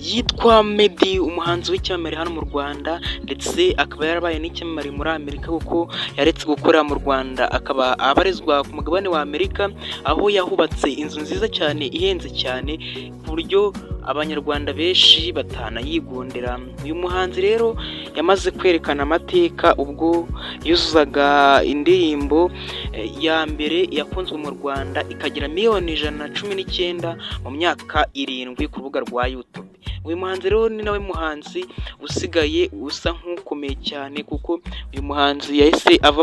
Yitwa Meddy, umuhanzi w'icyamamare hano mu Rwanda ndetse akaba yarabaye n'icyamamare muri Amerika kuko yaretse gukorera mu Rwanda, akaba abarizwa ku mugabane wa Amerika, aho yahubatse inzu nziza cyane ihenze cyane ku buryo abanyarwanda benshi batanayigondera. Uyu muhanzi rero yamaze kwerekana amateka ubwo yuzuzaga indirimbo ya mbere yakunzwe mu Rwanda ikagira miliyoni 119 mu myaka 7 ku rubuga rwa YouTube. Uyu muhanzi rero ni nawe muhanzi usigaye usa nk'ukomeye cyane kuko uyu muhanzi yahise ava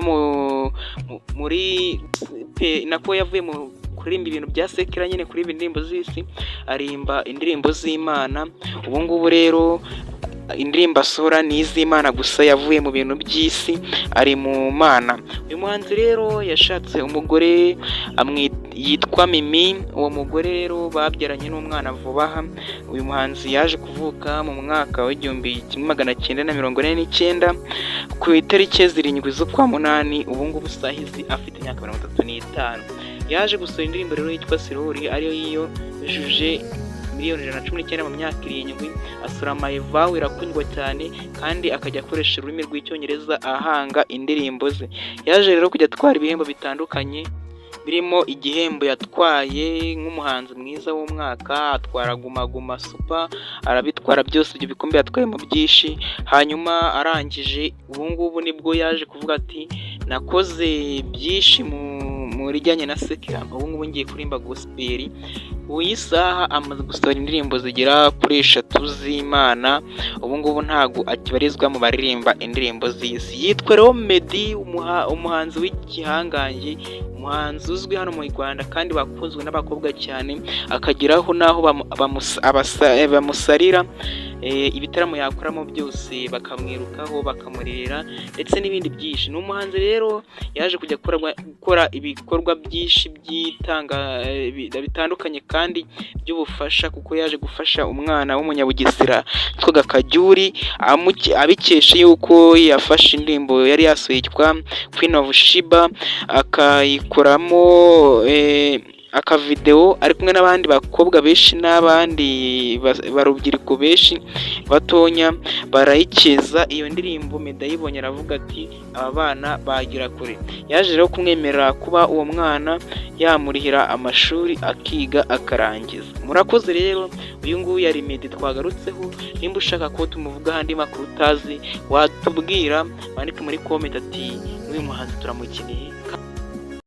yavuye mu kuririmba ibintu bya sekera nyine kuri indirimbo z'isi, arimba indirimbo z'Imana. Ubu ngubu rero indirimbo asohora ni iz'Imana gusa, yavuye mu bintu by'isi ari mu Mana. Uyu muhanzi rero yashatse umugore yitwa Mimi. Uwo mugore rero babyaranye n'umwana vuba aha. Uyu muhanzi yaje kuvuka mu mwaka w'1949 ku itariki 7 z'ukwa munani. Ubu ngubu sahizi afite imyaka 35. Yaje gusohora indirimbo rero yitwa Sirori, ariyo yujuje miliyoni 119 mu myaka 7. Asura My Vow irakundwa cyane kandi akajya akoresha ururimi rw'icyongereza ahanga indirimbo ze. Yaje rero kujya atwara ibihembo bitandukanye birimo igihembo yatwaye nk'umuhanzi mwiza w'umwaka, atwara Guma Guma Super, arabitwara byose. Ibyo bikombe yatwaye mu byinshi. Hanyuma arangije ubu ngubu nibwo yaje kuvuga ati nakoze byinshi mu rijyanye na sekera, ubu ngubu ngiye kurimba gospel. Uyu saha amaze gusohora indirimbo zigera kuri 3 z'Imana. Ubu ngubu ntago akibarizwa mu baririmba indirimbo z'isi. Yitwa rero Meddy, umuhanzi w'igihangange, umuhanzi uzwi hano mu Rwanda kandi bakunzwe n'abakobwa cyane, akagiraho naho bamusarira ibitaramo yakoramo byose bakamwirukaho bakamurerera ndetse n'ibindi byinshi. Ni umuhanzi rero yaje kujya gukora ibikorwa byinshi bitandukanye kandi by'ubufasha, kuko yaje gufasha umwana w'umunyabugesera witwaga Kajyuri, abikesha yuko yafashe indirimbo yari yasohoye yitwa Queen of Sheba, akayikoramo akavideo ari kumwe n'abandi bakobwa benshi n'abandi barubyiruko benshi batonya, barayikeza. Iyo ndirimbo Meddy ayibonye aravuga ati aba bana bagira kure. Yaje rero kumwemerera kuba uwo mwana yamurihira amashuri akiga akarangiza. Murakoze rero, uyu nguyu yari Meddy twagarutseho. Nimba ushaka ko tumuvuga andi makuru utazi watubwira, bandike muri comment ati n'uyu muhanzi turamukeneye.